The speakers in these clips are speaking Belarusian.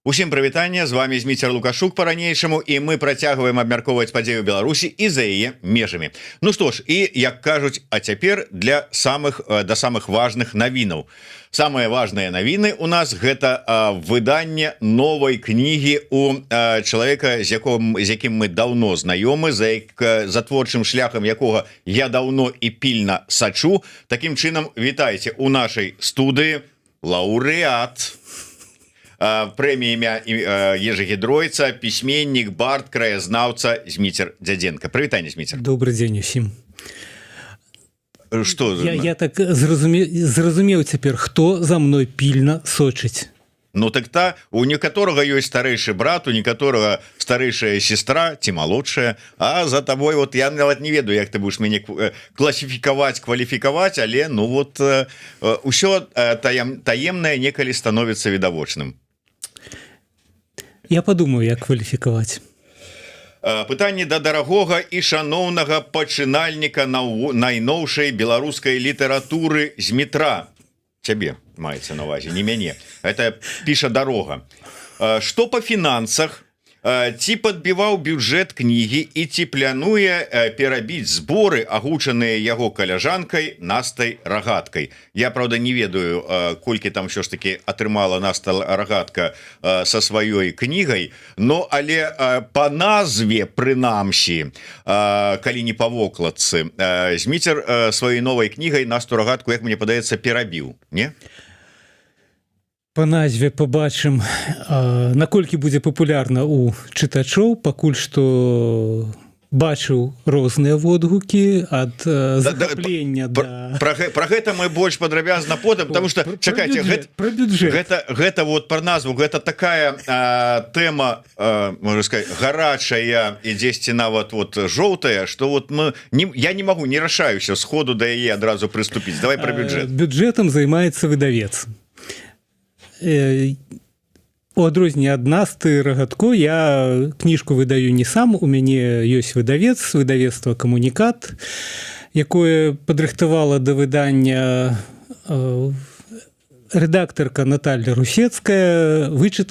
Усім прывітанне, з вами Зміцер Лукашук по-ранейшаму, і мы працягваем абмяркоўваць падзею Беларусі і за яе межамі. Ну што ж, і як кажуць, а цяпер да самых важных навінаў. Самыя важныя навіны у нас гэта выданне новай кнігі у чалавека, з якім мы даўно знаёмы, за творчым шляхам якога я даўно і пільна сачу. Такім чынам, вітайце у нашай студыі лаўрэат прэміі імя Ежы Гідройца, пісьменнік, бард, краязнаўца Зміцер Дзядзенка. Прывітанне, Зміцер. Добрый дзень усім. Што? Я так зразумеў цяпер, хто за мной пільна сочыць. Ну так у некаторага ёсць старэйшы брат, у некаторага старэйшая сестра ці малодшая, а за табой вот я нават не ведаю, як ты будешь мяне класіфікаваць, кваліфікаваць, але ну вот усё таемнае некалі становіцца відавочным. Я падумаю, як кваліфікаваць. Пытанне да дарагога і шаноўнага пачынальніка найноўшай беларускай літаратуры Змітра. Цябе маецца на увазе, не мяне. Это піша дарога. Што па фінансах? Ці падбіваў бюджэт кнігі і ці плануе перабіць зборы, агучаныя яго каляжанкай Настай Рагаткай. Я, правда, не ведаю, колькі там ўсё ж таки атрымала Наста Рагатка са сваёй кнігай, но але па назве, прынамсі, калі не па вокладцы, Зміцер сваёй новай кнігай Насту Рагатку, як мне падаецца, перабіў, не? По назве побачым, наколькі будзе папулярна у чытачоў, пакуль што бачыў розныя водгукі ад захаплення. Про гэта мы больш падрабязна потым, потому что чакайце, гэта вот про назву, гэта такая тэма, можна сказать, гарачая і дзесьці нават вот жоўтая, что вот я не могу, не рашаюся сходу да яе адразу прыступіць. Давай про бюджэт. Бюджэтам займаецца выдавец. У адрозненне ад Насты Рагатко я кніжку выдаю не сам, у мяне ёсць выдавецтва «Камунікат», якое падрыхтавала да выдання рэдактарка Наталья Русецкая,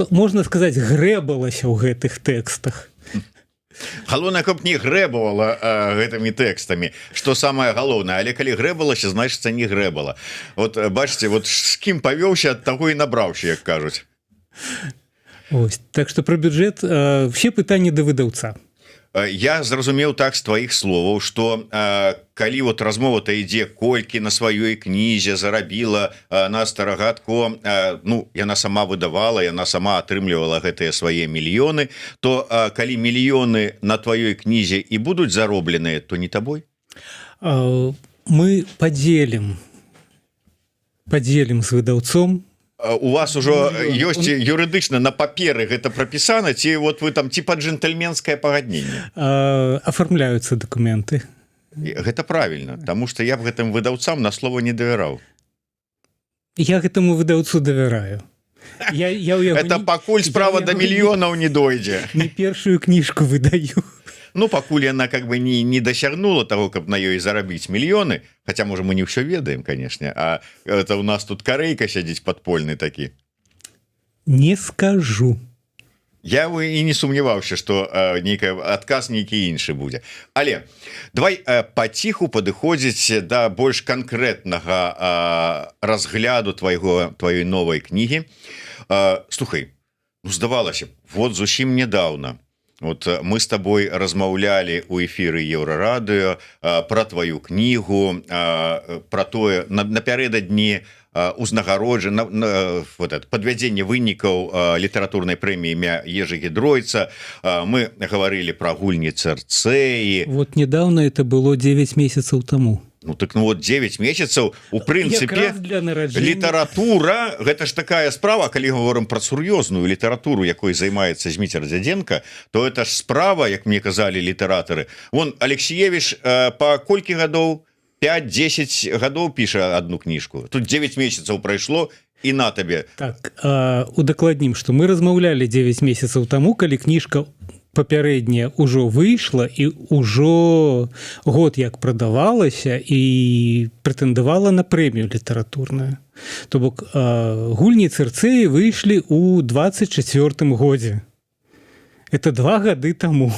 можна сказаць, грэбалася ў гэтых тэкстах. Галоўнае, каб не грэбавала гэтымі тэкстамі, што самае галоўнае, але калі грэбалася, значыцца не грэбала. Вот бачыце, вот з кім павёўся, ад таго і набраўся, як кажуць. Ось, так што пра бюджэт все пытанні да выдаўца. Я зразумеў так з тваіх словаў, што калі вот размова-то ідзе, колькі на сваёй кнізе зарабіла Наста Рагатко, ну, яна сама выдавала, яна сама атрымлівала гэтыя свае мільёны, то калі мільёны на тваёй кнізе і будуць заробленыя, то не табой? Мы падзелім з выдаўцом. У вас ужо ёсць юрыдычна на паперы гэта прапісана, ці вот вы там ці пад джентльменскае пагадненне? Афармляюцца дакументы. Гэта правільна, таму што я б гэтым выдаўцам на слова не давяраў. Я гэтаму выдаўцу давяраю. Это пакуль справа да мільёнаў не дойдзе. Не першую кніжку выдаю. Ну, пакуль яна как бы не дасягнула того, каб на ёй зарабіць мільёны, хотя, можа, мы не ўсё ведаем, конечно, а это у нас тут карейка сядзіць падпольны такі. Не скажу. Я і не сумняваўся, што адказ нейкі іншы будзе. Але давай паціху падыходзіць да больш канкрэтнага разгляду тваёй новай кнігі. Слухай, ну, здавалася, вот зусім нядаўна вот мы с тобой размаўлялі ў эфіры Еўрарадыё про твою кнігу, про тое напярэдадні узнагароджання, падвядзення вынікаў літаратурнай прэміі імя Ежы Гідройца. Мы гаварылі про гульні Цэрцэі. Вот недавно это было 9 месяцаў таму. Ну так ну вот 9 месяцаў у прынцыпе літаратура гэта ж такая справа, калі говорим про сур'ёзную літаратуру, якой займаецца Зміцер Дзядзенка, то это ж справа, як мне казалі літаратары. Вон Алексіевіч па колькі гадоў, 5-10 гадоў піша одну кніжку, тут 9 месяцаў прайшло і на табе. Так, удакладнім, што мы размаўлялі 9 месяцаў таму, калі кніжка папярэдняя ўжо выйшла і ўжо год як прадавалася і прэтэндавала на прэмію літаратурную. То бок гульні Цырцэі выйшлі ў 24 годзе. Это 2 гады таму.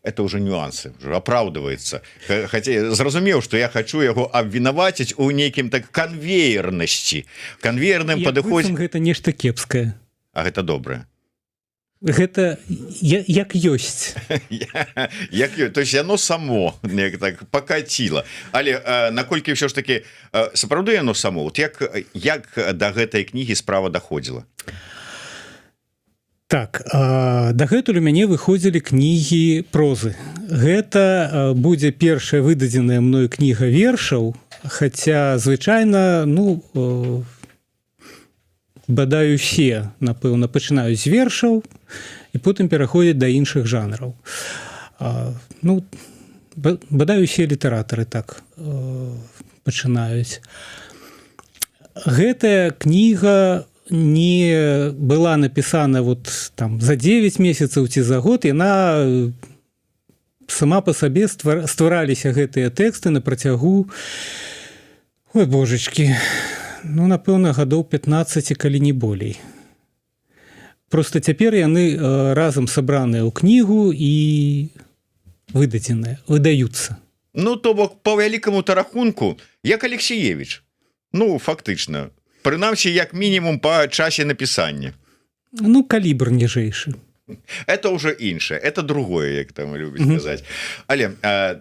Это уже нюансы, уже оправдывается. Хотя зразумеў, что я хочу яго абвінаваціць у нейкім так канвеернасці, канвеерным падыходзе. Гэта нешта кепскае. А гэта добрае. Гэта як ёсць. То есть яно само так покаціла. Але наколькі ўсё ж таки сапраўды яно само, вот як да гэтай кнігі справа даходзіла? Так, дагэтуль у мяне выходзілі кнігі прозы. Гэта будзе першая выдадзеная мною кніга вершаў, хаця звычайна, бадай усе, напэўна, пачынаюць з вершаў і потым пераходзяць да іншых жанраў. Бадай усе літаратары так пачынаюць. Гэтая кніга не была напісана за 9 месяцаў ці за год, яна сама па сабе ствараліся гэтыя тэксты на працягу, ой, божачкі, напэўна, гадоў 15, калі не болей. Просто цяпер яны разам сабраныя ў кнігу і выдаюцца. То бок, по вялікаму тарахунку, як Алексіевіч. Фактычна. Прынамсі, як мінімум па часе напісання. Калібр ніжэйшы. Это уже іншае, это другое, як там любіць казаць. Але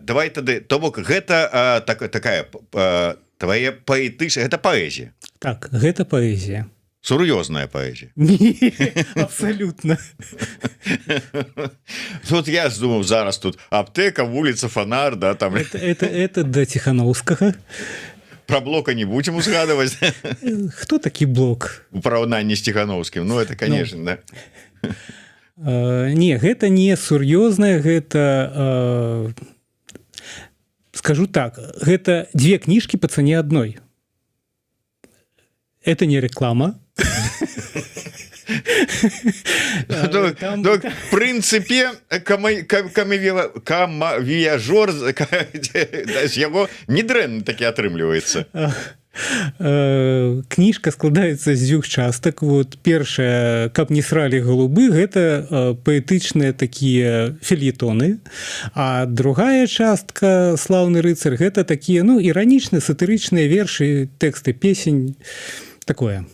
давай тады, то бок, гэта такая твоя паэтычная, гэта паэзія. Так, гэта паэзія. Сур'ёзная паэзія. Не, абсолютно. Тут я думаў, зараз тут аптэка, вуліца, фонар, да, там. Это да Ціхановскага. Про Блока не будем узгадывать. Кто такі Блок? У параўнанні з Ціхановскім. Это, конечно, да. Не, гэта не сур'ёзнае, гэта, скажу так, гэта 2 кніжкі па цане адной. Это не реклама. В прынцыпе, камавіяжор з яго недрэнна такі атрымліваецца. Кніжка складаецца з 2 частак. Першая, каб не сралі голуби, гэта паэтычныя такія фельетоны. А другая частка, слаўны рыцар, гэта такія, іранічныя, сатырычныя вершы, тэксты песень, такое.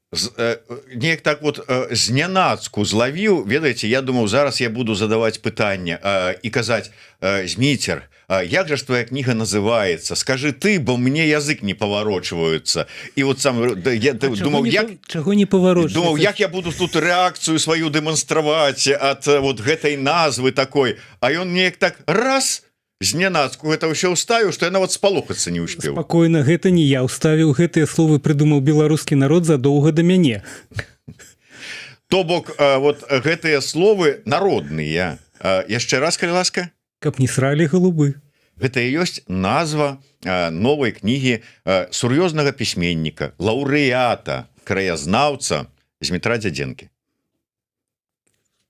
Неяк так знянацку злавіў, ведаеце, я думаў, зараз я буду задаваць пытанне і казаць: Зміцер, як жа ж твоя кніга называецца? Скажы ты, бо мне язык не паварочваюцца. І сам я думаў, чаго не паварочваюцца? Думаў, як я буду тут рэакцыю сваю дэманстраваць ад гэтай назвы такой, а ён неяк так раз знянацку гэта ўсё ўставіў, што я нават спалохацца не ўспеў. Спакойна, гэта не я ўставіў, гэтыя словы прыдумаў беларускі народ задоўга да мяне. То бок, гэтыя словы народныя. Яшчэ раз, калі ласка? Каб не сралі голубы. Гэта і ёсць назва новай кнігі сур'ёзнага пісьменніка, лаўрэата, краязнаўца Змітра Дзядзенкі.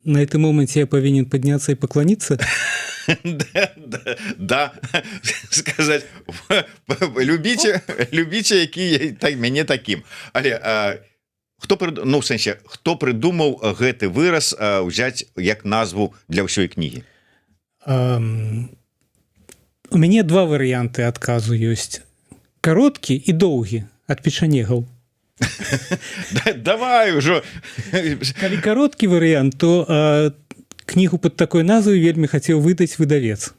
На этом моменте я повинен подняться и поклониться? Да, сказать, любите, які мяне таким. Але хто прыдумаў гэты выраз ўзяць як назву для ўсёй кнігі? У мяне 2 варыянты адказу ёсць. Кароткі і доўгі ад печанегаў. Давай ужо. Калі кароткі варыянт, то кнігу пад такой назвай вельмі хацеў выдаць выдавец.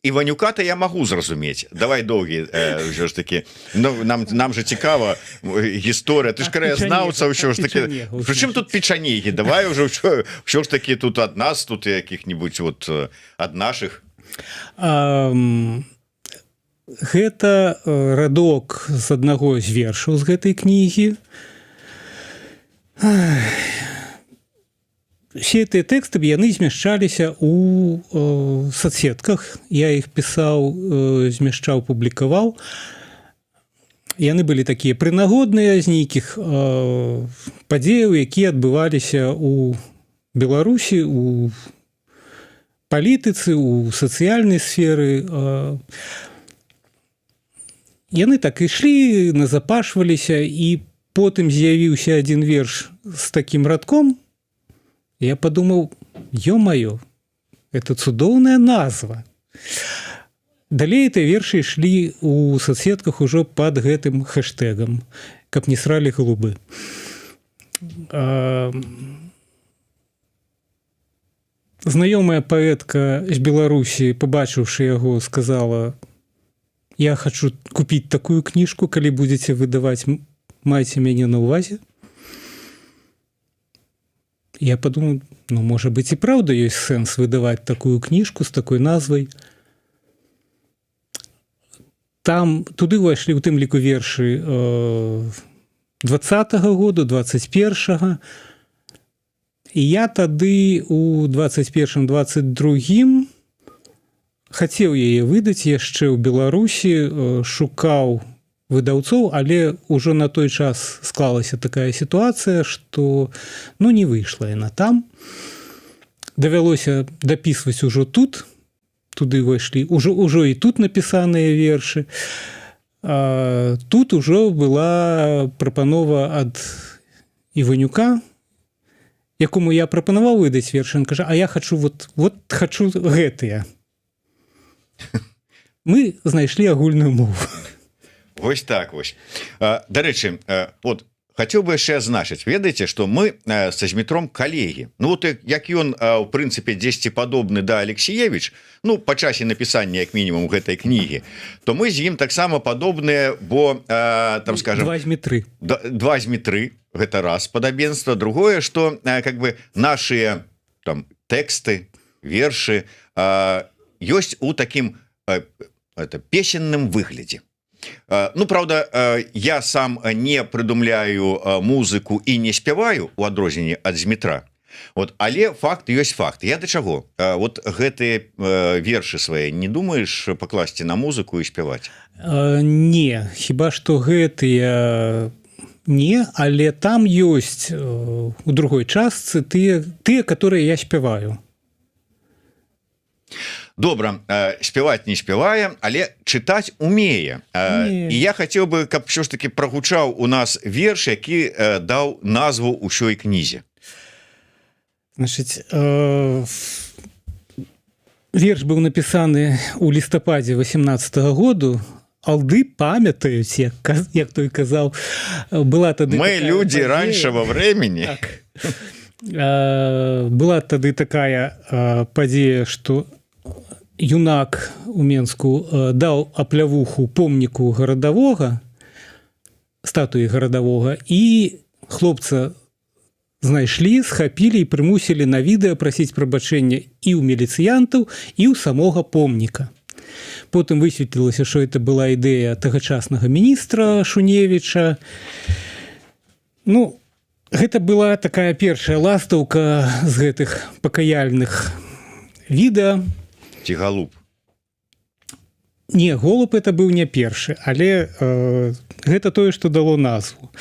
Іванюка-то я магу зразумець. Давай доўгі, ўсё ж такі. Нам же цікава гісторыя. Ты ж краязнаўца ўсё ж такі. Прычым тут печанегі? Давай ўжо ўсё ж такі тут ад нас, тут якіх-небудзь ад нашых. Гэта радок з аднаго з вершаў з гэтай кнігі. Все гэтыя тэксты яны змяшчаліся ў соцсетках. Я іх пісаў, змяшчаў, публікаваў. Яны былі такія прынагодныя з нейкіх падзеяў, якія адбываліся ў Беларусі у палітыцы, у сацыяльнай сферы. Яны так ішлі, назапашваліся, і потым з'явіўся адзін верш з такім радком. Я подумаў, ё-маё, это цудоўная назва. Далей эти вершы ішлі у соцсетках ужо пад гэтым хэштэгам, каб не сралі голубы. Знаёмая паэтка з Беларусі, побачыўшы яго, сказала: я хочу купіць такую кніжку, калі будзеце выдаваць, майце мяне на ўвазе. Я подумал, ну, может быть, и правда есть сенс выдавать такую книжку с такой назвой. Там туды ўвайшлі ў тым ліку вершы 20-го года, 21-го. І я тады у 21-22 хацеў яе выдаць яшчэ ў Беларусі, шукаў выдаўцоў, але ўжо на той час склалася такая сітуацыя, што ну, не выйшла яна там. Давялося дапісваць ужо тут, туды ўвайшлі, ужо і тут напісаныя вершы. Тут ужо была прапанова ад Іванюка, якому я прапанаваў выдаць вершы. Ён кажа: а я хочу вот хочу гэтыя. Мы знайшлі агульную мову. Вось так вось. Дарэчы, вот хацеў бы яшчэ азначыць, ведаеце, што мы са Змітром калегі. Ну вот як ён у прынцыпе дзесьці падобны да Алексіевіч, ну па часе напісання як мінімум гэтай кнігі, то мы з ім таксама падобныя, бо там скажем 2 Змітры, гэта раз падабенства. Другое, што как бы нашыя там тэксты, вершы ёсць у такім песенным выглядзе. Ну, правда, я сам не прыдумляю музыку і не спяваю у адрозненні ад Змітра. Вот, але факт ёсць факт. Я да чаго? Вот гэтыя вершы свае не думаеш пакласці на музыку і спяваць? Не, хіба што гэтыя не, але там ёсць у другой частцы тыя, которые я спяваю. Добра, спяваць не спявае, але чытаць умее. І я хацеў бы, каб ўсё ж таки прагучаў у нас верш, які даў назву ўсёй кнізе. Значыць, верш быў напісаны ў лістападзе 18-го году. Алды памятаюць, як той казаў, была тады мы люди падзея. Раньшего времени. Так. Была тады такая падзея, што юнак у Менску даў аплявуху помніку гарадавога, статуі гарадавога, і хлопца знайшлі, схапілі і прымусілі на відэа прасіць прабачэння і ў міліцыянтаў, і ў самога помніка. Потым высветлілася, што это была ідэя тагачаснага міністра Шуневіча. Ну, гэта была такая першая ластаўка з гэтых пакаяльных відэа. Ці голуб? Не, голуб это быў не першы, але гэта тое, што дало назву.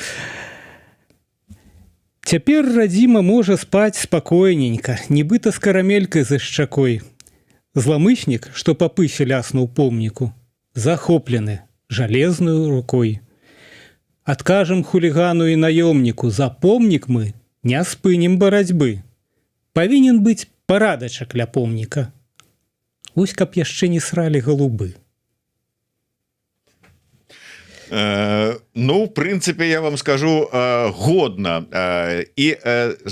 Цяпер радзіма можа спаць спакойненька, нібыта з карамелькай за шчакой. Зламыснік, што па пысе ляснуў помніку, захоплены жалезнаю рукой. Адкажам хулігану і наёмніку, за помнік мы не спынім барацьбы. Павінен быць парадачак ля помніка. Вось каб яшчэ не сралі голубы. Ну, в прынцыпе, я вам скажу, годна і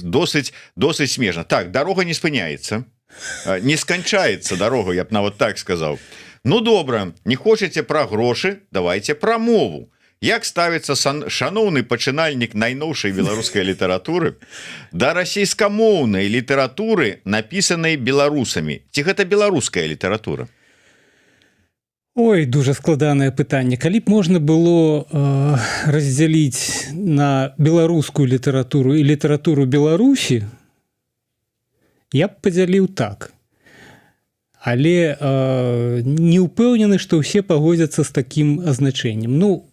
досыць смешна. Так, дарога не спыняецца, не сканчаецца дарога, я б нават так сказаў. Ну, добра, не хочаце пра грошы, давайте пра мову. Як ставіцца шаноўны пачынальнік найноўшай беларускай літаратуры да расійскамоўнай літаратуры, напісанай беларусамі? Ці гэта беларуская літаратура? Ой, дуже складанае пытанне. Калі б можна было раздзяліць на беларускую літаратуру і літаратуру Беларусі, я б падзяліў так. Але не ўпэўнены, што ўсе пагодзяцца з такім азначэннем. Ну,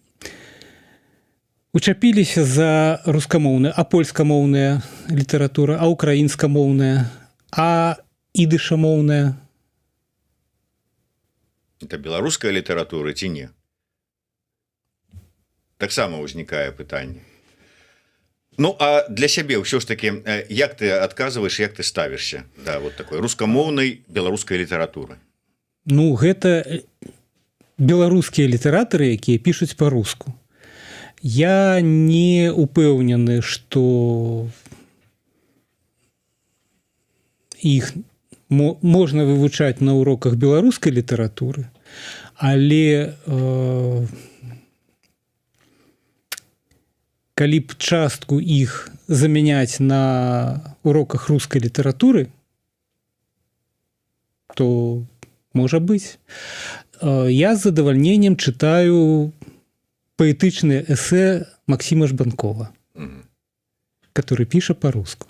учапіліся за рускамоўная, а польскамоўная літаратура, а украінскамоўная, а ідышамоўная. Это беларуская літаратура ці не? Таксама ўзнікае пытанне. Ну, а для сябе ўсё ж таки, як ты адказваеш, як ты ставішся да вот такой рускамоўнай беларускай літаратуры? Ну, гэта беларускія літаратары, якія пішуць па-руску. Я не упэўнены, што іх можна вывучаць на уроках беларускай літаратуры, але калі б частку іх замяняць на уроках рускай літаратуры, то можа быць. Я з задавальненнем чытаю паэтычнае эсэ Максима Жбанкова, который піша па-руску.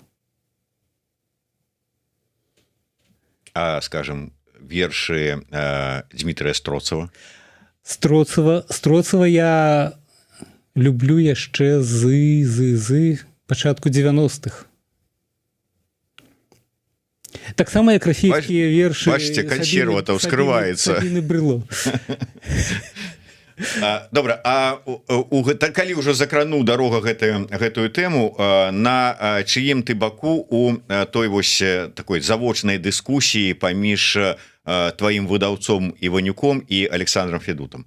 А, скажем, вершы Дмітрыя Строцава? Строцава я люблю яшчэ з пачатку 90-х. Таксама як расійскія вершы. Бачыце, кансерва там скрываецца. Сабіны Брыло. Добра, а калі ўжо закрануў дарога гэтую тэму, на чыім ты баку у той вось такой завочнай дыскусіі паміж тваім выдаўцом Іванюком і Александром Федутам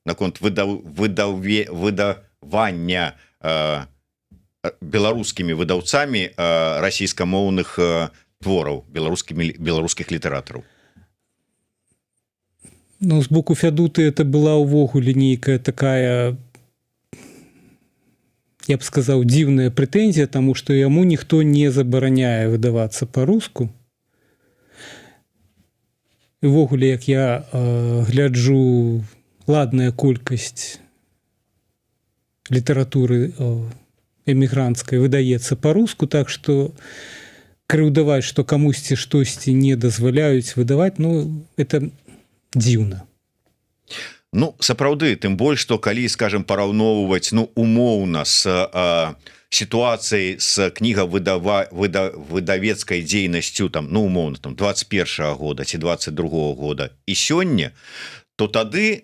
наконт выдавання беларускімі выдаўцамі расійскамоўных твораў беларускіх літаратараў? Ну, з боку Фядуты это была ўвогуле нейкая такая, я б сказаў, дзіўная прэтэнзія, таму што яму ніхто не забараняе выдавацца па-руску. І ўвогуле, як я гляджу, ладная колькасць літаратуры эмігранцкай выдаецца па-руску, так што крыўдаваць, што камусьці штосьці не дазваляюць выдаваць, ну, это дзіўна. Ну, сапраўды, тым больш, што калі, скажем, параўноўваць, ну, умоўна з сітуацыяй з кнігавыдавецкай дзейнасцю, там, ну, умоўна, там, 21-го года ці 22-го года і сёння, то тады,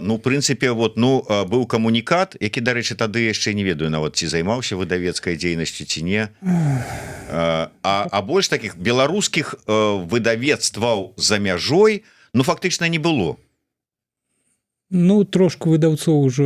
ну, в прынцыпе, вот, ну, быў камунікат, які, дарэчы, тады яшчэ не ведаю нават, ці займаўся выдавецкай дзейнасцю, ці не. А больш такіх беларускіх выдавецтваў за мяжой, ну, фактычна не было. Ну, трошку выдаўцоў ужо...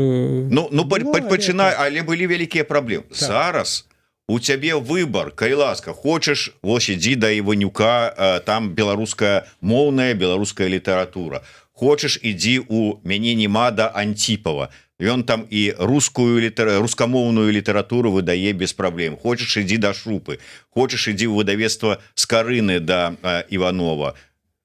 Ну пачынай, але былі вялікія праблемы. Так. Зараз у цябе выбар, калі ласка, хочаш, вось ідзі да Іванюка, там беларуская моўная, беларуская літаратура. Хочаш, ідзі у мяне нема да Антіпова. Ён там і рускамоўную літаратуру выдае без праблем. Хочаш, ідзі да Шупы. Хочаш, ідзі ў выдавецтва Скарыны да Іванова.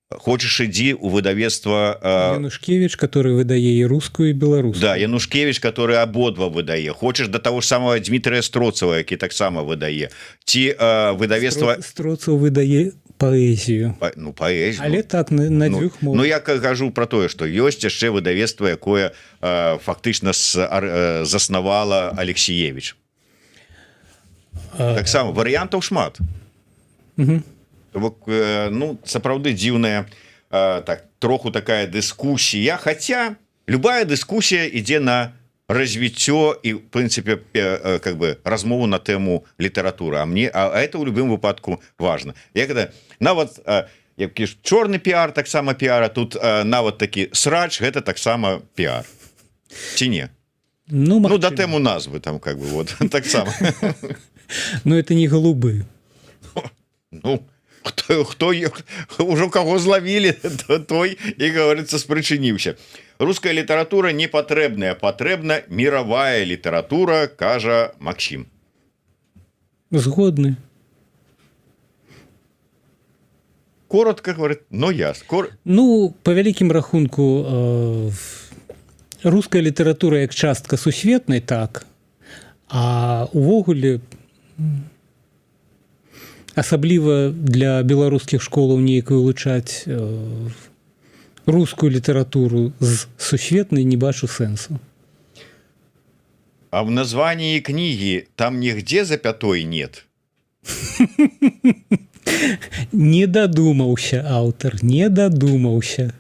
Хочаш, ідзі ў выдавецтва... Янушкевич, который выдае і рускую, і беларускую. Да, Янушкевич, который абодва выдае. Хочаш да таго ж самого Дмітрыя Строцава, які таксама выдае. Ці выдавецтва... Строцаў выдае паэзію. Ну, паэзію. Але так, на дзвюх мовах. Ну, я кажу про тое, што ёсць яшчэ выдавецтва, якое фактычна заснавала Алексіевіч. Таксама варыянтаў шмат. Ну, сапраўды дзіўная так, троху такая дыскусія, хаця любая дыскусія ідзе на развіццё і, в прынцыпе, как бы размову на тэму літаратуры. А это ў любым выпадку важна. Як это, нават чорны піар, таксама піар, а тут нават такі срач, гэта таксама піар. Ці не? Ну, да тэму назвы там, как бы, вот, таксама. Ну, это не голубы. Ну, хто ўжо каго злавілі, той, і, говорится, спрычыніўся. Руская літаратура не патрэбная, патрэбна мировая літаратура, кажа Максим. Згодны. Коротко говорит, но я. Ну, по вялікім рахунку, руская літаратура як частка сусветнай, так, а увогуле... Асабліва для беларускіх школаў неяк вылучаць рускую літаратуру з сусветнай не бачу сэнсу. А в названии книги там нигде запятой нет. Не дадумаўся аўтар, не дадумаўся.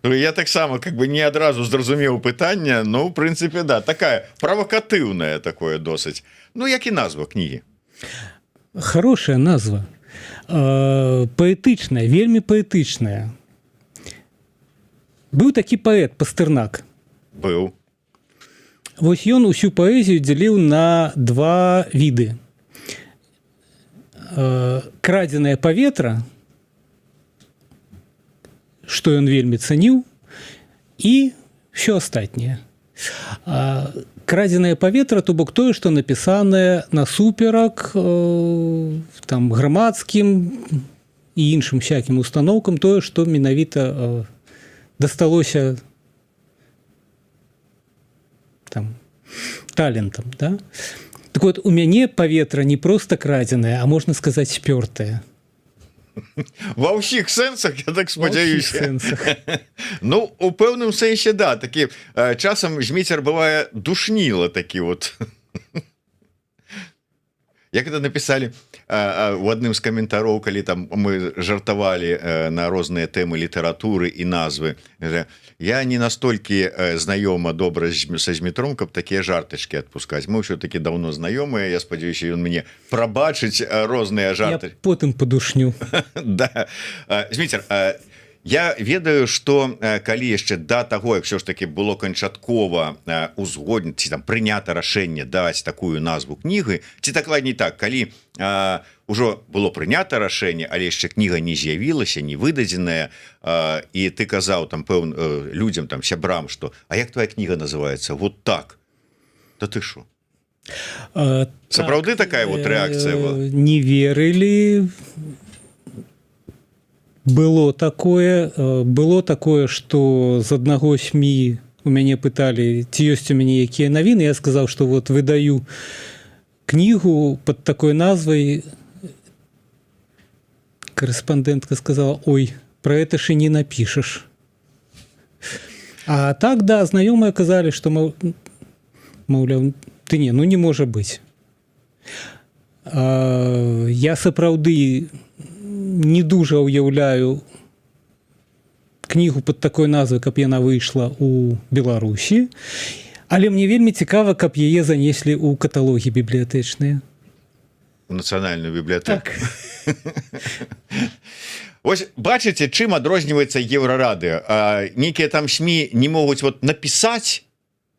Я таксама как бы не адразу зразумеў пытання, но в прынцыпе да, такая правакатыўная такое досыць. Ну як і назва кнігі. Хорошая назва. Паэтычная, вельмі паэтычная. Быў такі паэт Пастэрнак. Быў. Вось ён усю паэзію дзяліў на два віды. Крадзенае паветра, што ён вельмі цаніў, і ўсё астатняе. Крадзенае паветра, то бок тое, што напісанае насуперак там грамадскім і іншым всякім установкам, тое, што менавіта дасталося там талентам, да? Так вот, у мяне паветра не проста крадзенае, а можна сказаць спёртае. Ва ўсіх сэнсах, я так спадзяюся. Ну, у пэўным сэнсе, да, такі часам Зміцер бывае душніла такі вот. Як это написали у адным з каментароў, калі там мы жартавалі на розныя тэмы літаратуры і назвы. Я не настолькі знаёма добра са Змітром, каб такія жартачкі адпускаць. Мы ўсё-такі даўно знаёмыя, я спадзяюся, ён мне прабачыць розныя жарты. Я потым падушню. Да. Зміцер, я ведаю, што калі яшчэ да таго, як ўсё ж такі было канчаткова узгодніць, ці там прынята рашэнне даць такую назву кнігі, ці дакладней так, калі ўжо было прынята рашэнне, але яшчэ кніга не з'явілася, не выдадзеная, і ты казаў там людзям, там сябрам, што а як твоя кніга называецца? Вот так. Да ты шо? Сапраўды такая вот рэакцыя была? Не верылі. Было такое, што з аднаго СМІ у мяне пыталі, ці ёсць у мяне якія навіны. Я сказаў, што вот выдаю кнігу пад такой назвай. Корэспандэнтка сказала: ой, про это ж і не напішаш. А так, да, знаёмыя казалі, што маўляў, ты не, ну не можа быць. Я сапраўды не дужа ўяўляю кнігу пад такой назвай, каб яна выйшла ў Беларусі, але мне вельмі цікава, каб яе занеслі ў каталогі бібліятэчныя. У нацыянальную бібліятэку. Так. Ось бачыце, чым адрозніваецца Еўрарадыё. Нейкія там СМІ не могуць вот напісаць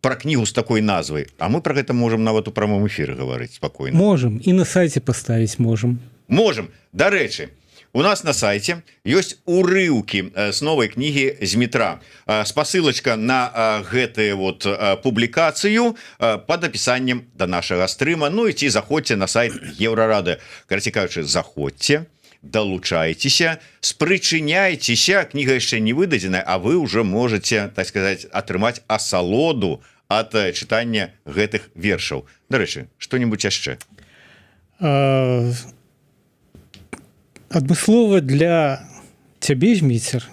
пра кнігу з такой назвай, а мы пра гэта можам нават у прамым эфіры гаварыць спакойна. Можам, і на сайце паставіць можам. Можам. Дарэчы, у нас на сайце ёсць урыўкі з новай кнігі Змітра. Спасылачка на гэтую вот публікацыю пад апісаннем да нашага стрыма. Ну і ці заходзьце на сайт Еўрарадыё. Карацей кажучы, заходзьце, далучайцеся, спрычыняйцеся. Кніга яшчэ не выдадзеная, а вы ўжо можаце, так сказаць, атрымаць асалоду ад чытання гэтых вершаў. Дарэчы, што-небудзь яшчэ? Адмыслова для цябе, Зміцер.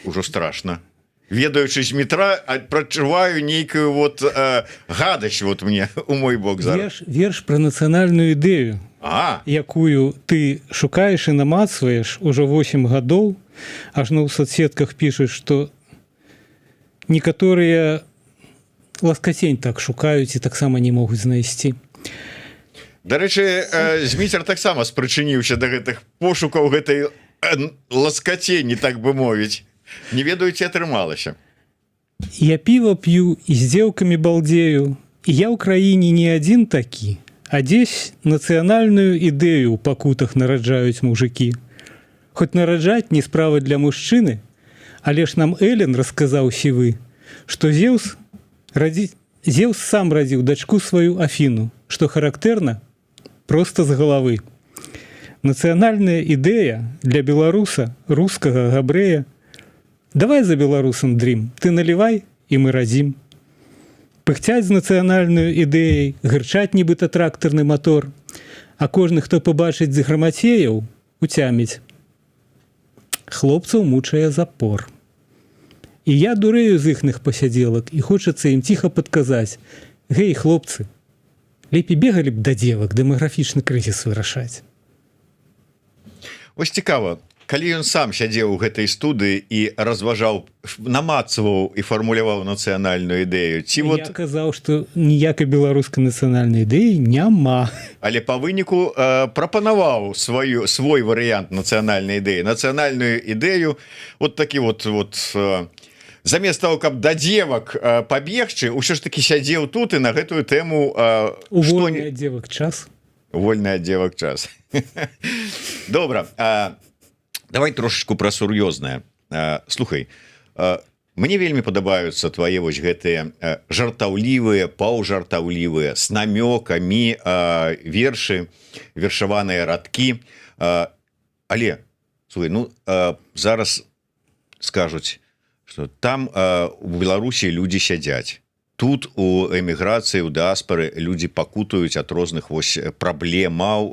Ужо страшна. Ведаючы Змітра, прачуваю нейкую вот гадасць вот мне у мой бок зараз. Верш пра нацыянальную ідэю, якую ты шукаеш і намацваеш ужо 8 гадоў, ажно ў соцсетках пішуць, што некаторыя ласкацень так шукаюць і таксама не могуць знайсці. Дарэчы, Зміцер таксама спрычыніўся да гэтых пошукаў гэтай ласкацені, так бы мовіць. Не ведаю, ці атрымалася. Я піва п'ю і з дзеўкамі балдзею, і я ў краіне не адзін такі, а дзесь нацыянальную ідэю ў пакутах нараджаюць мужыкі. Хоць нараджаць не справа для мужчыны, але ж нам Элен расказаў сівы, што Зеўс сам радзіў дачку сваю Афіну, што характэрна проста з галавы. Нацыянальная ідэя для беларуса, рускага габрэя. Давай за беларусам дрім, ты налівай, і мы радзім. Пыхцяць з нацыянальнаю ідэяй, гырчаць нібыта трактарны мотор, а кожны, хто пабачыць з грамацеяў, уцяміць. Хлопцаў мучае запор. І я дурэю з іхных пасядзелак, і хочацца ім ціха падказаць: Гэй, хлопцы, лепей бегалі б да дзевак дэмаграфічны крызіс вырашаць. Вось цікава, калі ён сам сядзеў у гэтай студыі і разважаў, намацваў і фармуляваў нацыянальную ідэю, ці вот... Я казаў, што ніякай беларускай нацыянальнай ідэі няма. Але па выніку прапанаваў свой варыянт нацыянальнай ідэі, нацыянальную ідэю, вот такі вот замест того, каб да дзевак пабегчы, ўсё ж такі сядзеў тут і на гэтую тэму вольны ад дзевак час. Вольны ад дзевак час. Добра, давай трошечку пра сур'ёзнае. Слухай, мне вельмі падабаюцца твае вось гэтыя жартаўлівыя, паўжартаўлівыя, з намёкамі вершы, вершаваныя радкі. Але, слухай, ну, зараз скажуць, што там у Беларусі людзі сядзяць. Тут у эміграцыі, у дыаспары людзі пакутаюць ад розных вось праблемаў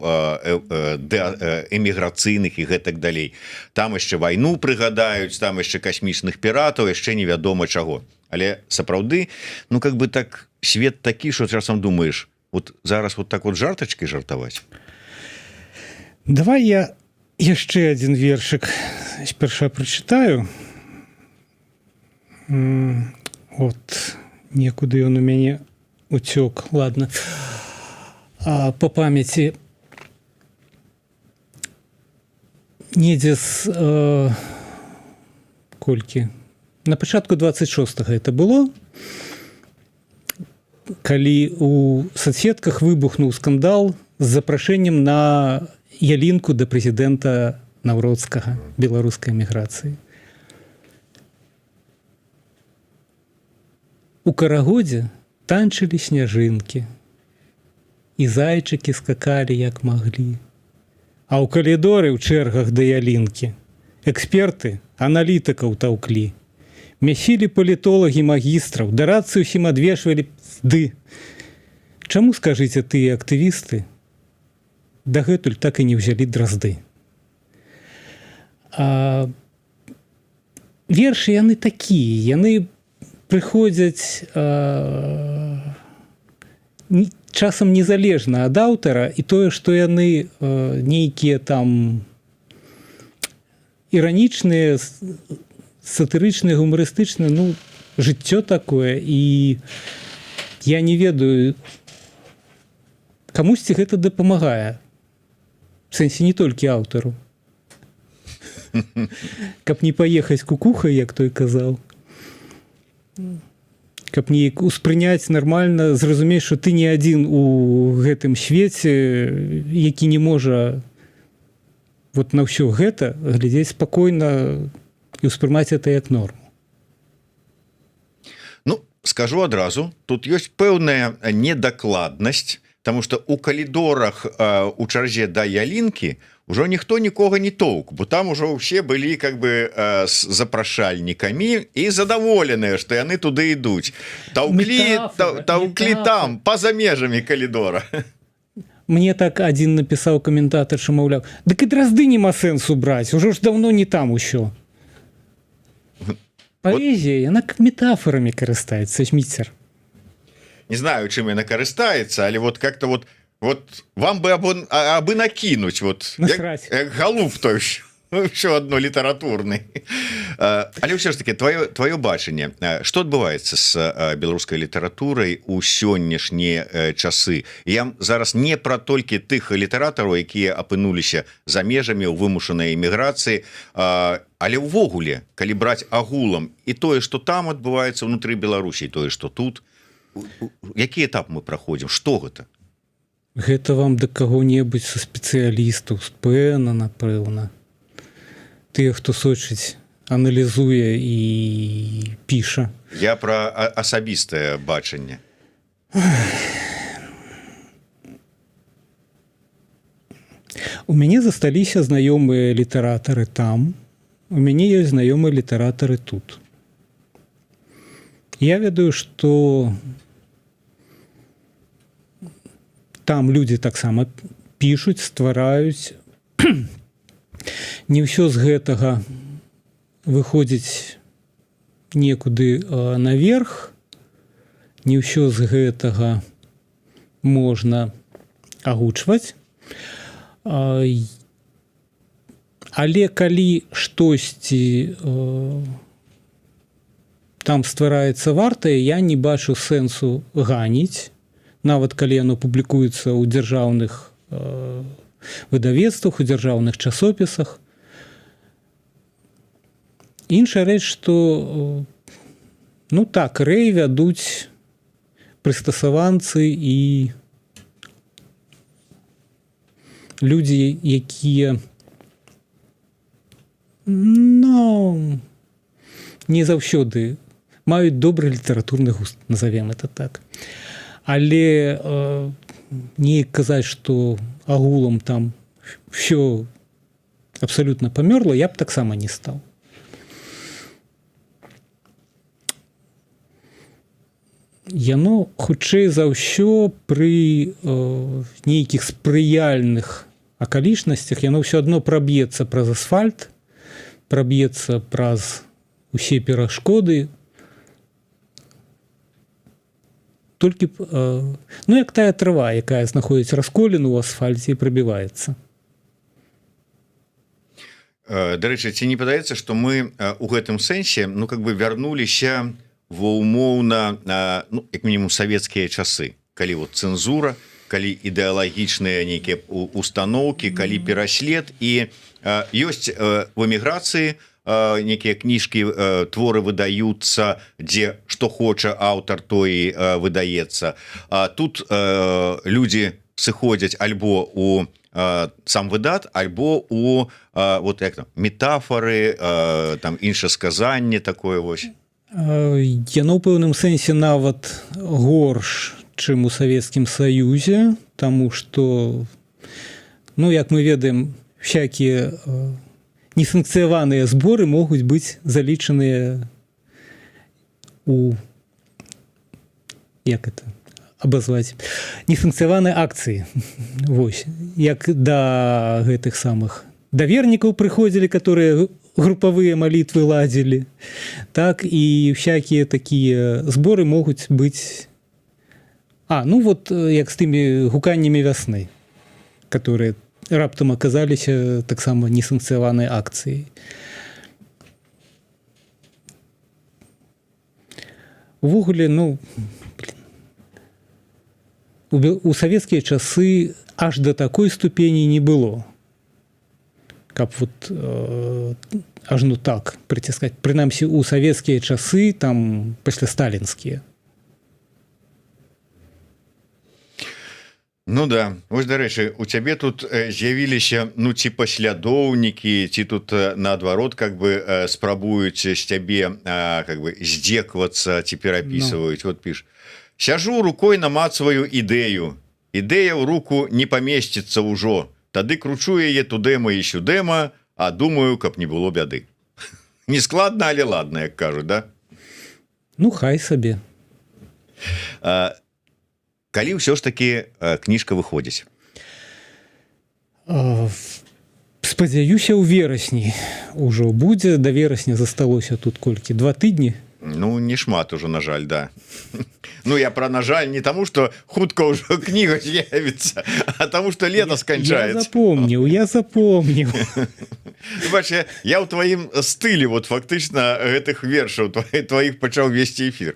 эміграцыйных і гэтак далей. Там яшчэ вайну прыгадаюць, там яшчэ касмічных піратаў, яшчэ невядома чаго. Але сапраўды, ну как бы так свет такі, што часам думаеш, вот зараз вот так вот жартачкай жартаваць. Давай я яшчэ адзін вершык спярша прачытаю. Вот... Некуды ён у мяне уцёк. Ладно. По памяці недзе з колькі? На пачатку 26-го это было, калі у соцсетках выбухнуў скандал з запрашэннем на ялінку да прэзідэнта Наўроцкага беларускай эміграцыі. У карагодзе танчылі сняжынкі, і зайчыкі скакалі, як маглі. А ў калідоры ў чэргах да ялінкі эксперты аналітыкаў таўклі. Мясілі палітолагі магістраў, да рацыю ўсім адвешвалі пзды. Чаму, скажыце, тыя актывісты дагэтуль так і не ўзялі дразды? Вершы яны такія, яны прыходзяць часам незалежна ад аўтара, і тое, што яны нейкія там іранічныя, сатырычныя, гумарыстычныя, ну, жыццё такое, і я не ведаю, камусьці гэта дапамагае. В сэнсе не толькі аўтару. Каб не паехаць кукухай, як той казаў. Каб неяк успрыняць нармальна, зразумець, што ты не адзін у гэтым свеце, які не можа вот на ўсё гэта глядзець спакойна і ўспрымаць это як норму. Ну, скажу адразу, тут ёсць пэўная недакладнасць, таму што у калідорах у чарзе да ялінкі ўжо ніхто нікога не тоўк, бо там ужо ўсе былі как бы з запрашальнікамі і задаволеныя, што яны туды ідуць. Таўклі там, па-за межамі калідора. Мне так адзін напісаў каментатар, што маўляў, дык і дразды нема сэнсу браць, ужо ж даўно не там усё. Паэзія, яна метафорамі карыстаецца, Зміцер. Не знаю, чым яна карыстаецца, але вот как-то вот вам бы абы накінуць вот як галуб той ўсё адно літаратурны. Але ўсё ж таки твоё бачанне, што адбываецца з беларускай літаратурай у сённяшнія часы? Я зараз не пра толькі тых літаратараў, якія апынуліся за межамі ў вымушанай эміграцыі, але ўвогуле, калі браць агулам і тое, што там адбываецца ўнутры Беларусі, тое, што тут, які этап мы праходзім, што гэта? Гэта вам да каго-небудзь са спецыялістаў, з ПН, напэўна. Тыя, хто сочыць, аналізуе і піша. Я пра асабістае бачанне. У мяне засталіся знаёмыя літаратары там, у мяне ёсць знаёмыя літаратары тут. Я ведаю, што там людзі таксама пішуць, ствараюць. Не ўсё з гэтага выходзіць некуды наверх. не ўсё з гэтага можна агучваць. Але калі штосьці там ствараецца вартае, я не бачу сэнсу ганіць, нават калі яно публікуецца ў дзяржаўных выдавецтвах, у дзяржаўных часопісах. Іншая рэч, што ну так, рэй вядуць прыстасаванцы і людзі, якія не заўсёды маюць добры літаратурны густ, назовем это так. Але неяк казаць, што агулам там все абсалютна памёрла, я б таксама не стаў. Яно хутчэй за ўсё пры нейкіх спрыяльных акалічнасцях яно ўсё адно праб'ецца праз асфальт, праб'ецца праз усе перашкоды. Толькі ну як тая трава, якая знаходзіць расколіну ў асфальце і прабіваецца. Дарэчы, ці не падаецца, што мы у гэтым сэнсе ну как бы вярнуліся во умоўна ну, як мінімум савецкія часы, калі вот цэнзура, калі ідэалагічныя нейкія установкі, калі пераслед і ёсць в эміграцыі некія кніжкі, творы выдаюцца, дзе што хоча аўтар, той выдаецца. Тут людзі сыходзяць альбо у сам выдат, альбо у вот як там метафоры, там іншасказанне такое вось. Яно ў пэўным сэнсе нават горш, чым у Савецкім Саюзе, таму што, ну, як мы ведаем, всякія несанкцыяваныя зборы могуць быць залічаныя у, як это абазваць, несанкцыяваныя акцыі. Вось, як да гэтых самых давернікаў прыходзілі, которые групавыя малітвы ладзілі, так і всякія такія зборы могуць быць ну вот як з тымі гуканнямі вясны, которые раптам аказаліся таксама несанкцыяванай акцыяй. Увогуле, ну у савецкія часы аж да такой ступені не было, каб вот аж ну так прыціскаць, прынамсі у савецкія часы, там пасля сталінскія. Ну да, вось дарэчы, у цябе тут з'явіліся ну ці паслядоўнікі, ці тут наадварот как бы спрабуюць з цябе как бы здзеквацца ці перапісваюць. Вот піш: сяжу рукой намацваю ідэю, ідэя ў руку не памесціцца ўжо, тады кручу яе тудэма і сюдэма, а думаю, каб не было бяды. Не складна, але ладна, як кажуць, да? Ну, хай сабе. Калі ўсё ж такі кніжка выходзіць? Спадзяюся, ў верасні ўжо будзе. Да верасня засталося тут колькі? 2 тыдні? Ну, не шмат уже, на жаль, да. Ну, я про на жаль не тому, что хутка ўжо кніга з'явіцца, а тому, что лето сканчаецца. Я запомніў. Бач, я ў тваім стылі, вот фактычна гэтых вершаў тваіх пачаў весці эфір.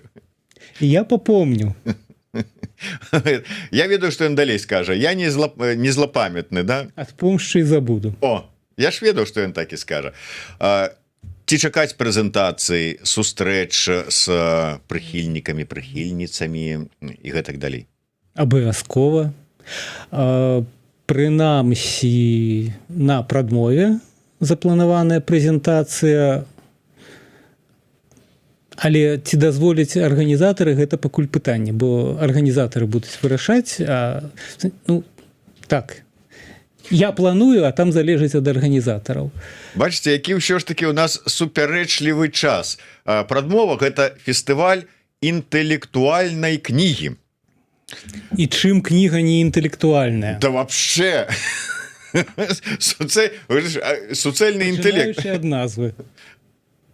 Я попомню. Я ведаю, што ён далей скажа. Я не злапамятны, да? Адпомшчы і забуду. О, я ж ведаў, што ён так і скажа. Ці чакаць прэзентацыі, сустрэч з прыхільнікамі, прыхільніцамі і гэтак далей? Абавязкова. Прынамсі на прадмове запланаваная прэзентацыя, але ці дазволяць арганізатары, гэта пакуль пытанне, бо арганізатары будуць вырашаць, ну так. Я планую, а там залежыць ад арганізатараў. Бачыце, які ўсё ж такі ў нас супярэчлівы час. Прадмова – гэта фестываль інтэлектуальнай кнігі. І чым кніга не інтэлектуальная? Да вообще! Суцэльны інтэлект. Пачынаючы ад назвы.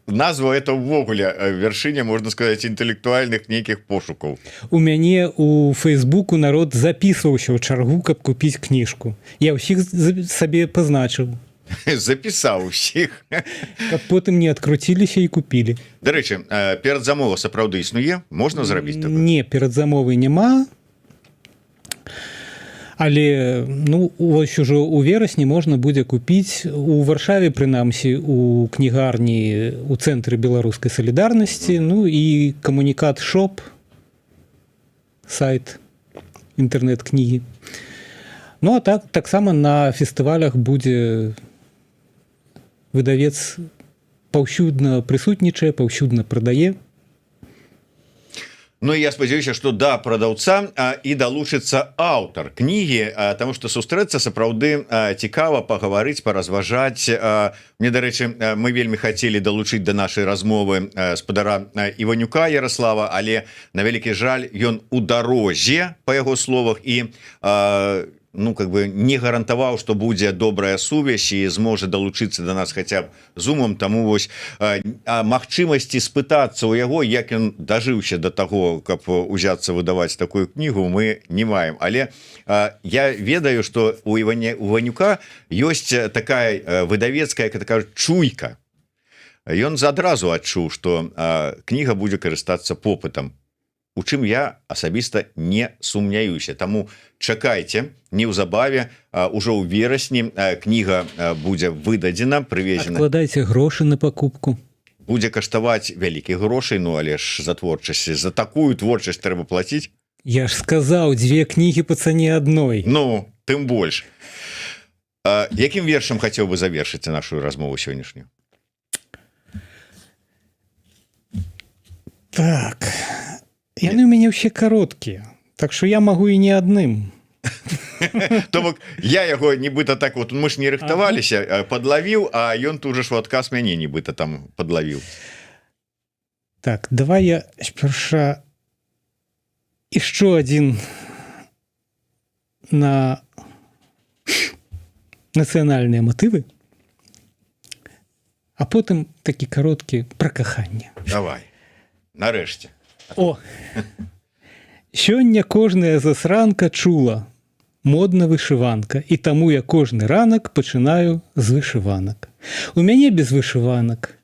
назва это ўвогуле вяршыня, можна сказаць, інтэлектуальных нейкіх пошукаў. У мяне у Фейсбуку народ записываўся ў чаргу, каб купіць кніжку. Я ўсіх сабе пазначыў. Запісаў усіх. Каб потым не адкруціліся і купілі. Дарэчы, перадзамова сапраўды існуе? Можна зрабіць такое? Не, перадзамовы няма. Але ну, ось ужо у верасні можна будзе купіць у Варшаве, прынамсі, у кнігарні у цэнтры беларускай салідарнасці, ну і камунікат шоп, сайт, інтэрнэт-кнігі. Ну а таксама на фестывалях будзе выдавец паўсюдна прысутнічае, паўсюдна прадае. Ну, я спадзяюся, што да прадаўца і далучыцца аўтар кнігі, таму што сустрэцца сапраўды цікава пагаварыць, паразважаць. Мне, дарэчы, мы вельмі хацелі далучыць да нашай размовы спадара Іванюка Ярослава, але на вялікі жаль, ён у дарозе, па яго словах, і ну, как бы не гарантаваў, што будзе добрая сувязь і зможа далучыцца да нас хаця б зумам, таму вось магчымасці спытацца ў яго, як ён дажыўся да таго, каб узяцца выдаваць такую кнігу, мы не маем. Але я ведаю, што у Іванюка ёсць такая выдавецкая, як кажа, чуйка. Ён адразу адчуў, што кніга будзе карыстацца попытам, у чым я асабіста не сумняюся. Таму чакайце, неўзабаве, ужо ў верасні кніга будзе выдадзена, прывезена. Адкладайце грошы на пакупку. Будзе каштаваць вялікіх грошай, ну але ж за творчасць, за такую творчасць трэба плаціць. Я ж сказаў, 2 кнігі па цане адной. Ну, тым больш. Якім вершам хацеў бы завершыць нашу размову сённяшнюю? Так... Яны ў мяне ўсе кароткія, так што я магу і не адным. То бок я яго нібыта так вот, мы ж не рыхтаваліся, падлавіў, а ён тут жа ж у адказ мяне нібыта там падлавіў. Так, давай я спярша яшчэ адзін на нацыянальныя матывы, а потым такі кароткі пра каханне. Давай, нарэшце. О! Сёння кожная засранка чула, модна вышыванка, і таму я кожны ранак пачынаю з вышыванак. У мяне без вышыванак.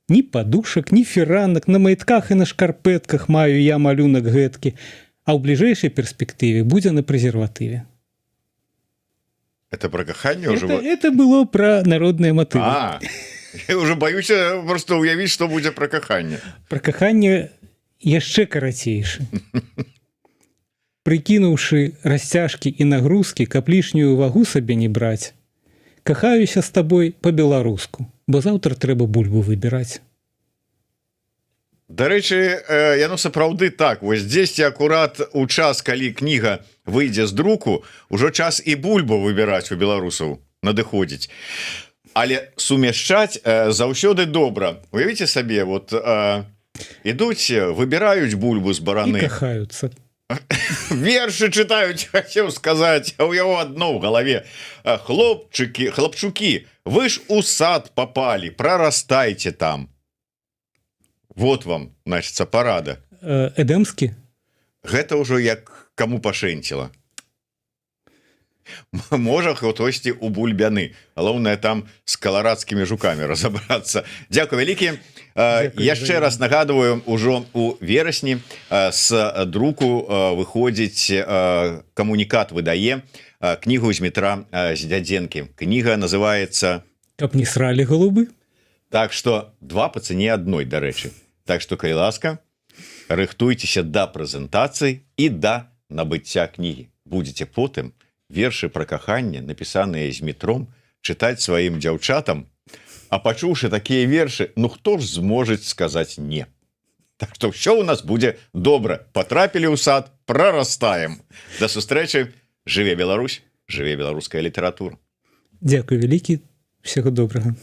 Ні падушак, ні фіранак, на майтках і на шкарпэтках маю я малюнак гэткі, а ў бліжэйшай перспектыве будзе на прэзерватыве. Это про каханне ўжо? Это было пра народныя матывы. Я ўжо баюся проста ўявіць, што будзе пра каханне. Пра каханне яшчэ карацейшы. Прыкінуўшы расцяжкі і нагрузкі, каб лішнюю вагу сабе не браць, кахаюся з табой па-беларуску, бо заўтра трэба бульбу выбіраць. Дарэчы, яно сапраўды так. Вось дзесьці акурат у час, калі кніга выйдзе з друку, ужо час і бульбу выбіраць у беларусаў надыходзіць. Але сумяшчаць заўсёды добра. Уявіце сабе, вот ідуць, выбіраюць бульбу з бараны. І кахаюцца. Вершы чытаюць, хацеў сказаць, а ў яго адно ў галаве. Хлапчукі, вы ж у сад папалі, прарастайце там. Вот вам, значыцца, парада. Эдэмскі? Гэта ўжо як каму пашэнціла. Можа, хтосьці ў бульбяны. Галоўнае там з каларадскімі жукамі разабрацца. Дзякуй вялікі. Яшчэ раз нагадываю, ужо у верасні з друку выходзіць камунікат, выдае кнігу з метра з Дзядзенкі. Кніга называецца «Каб не сралі голубы». Так што 2 па цане адной, дарэчы. Так што, калі ласка, рыхтуйцеся да прэзентацыі і да набыцця кнігі. Будзеце потым вершы пра каханне, напісаныя з метром, чытаць сваім дзяўчатам, а пачуўшы такія вершы, ну хто ж зможаць сказаць не? Так што ўсё ў нас будзе добра. Патрапілі ў сад, прарастаем. Да сустрэчы. Жыве Беларусь, жыве беларуская літаратура. Дзякуй вялікі, усяго добрага.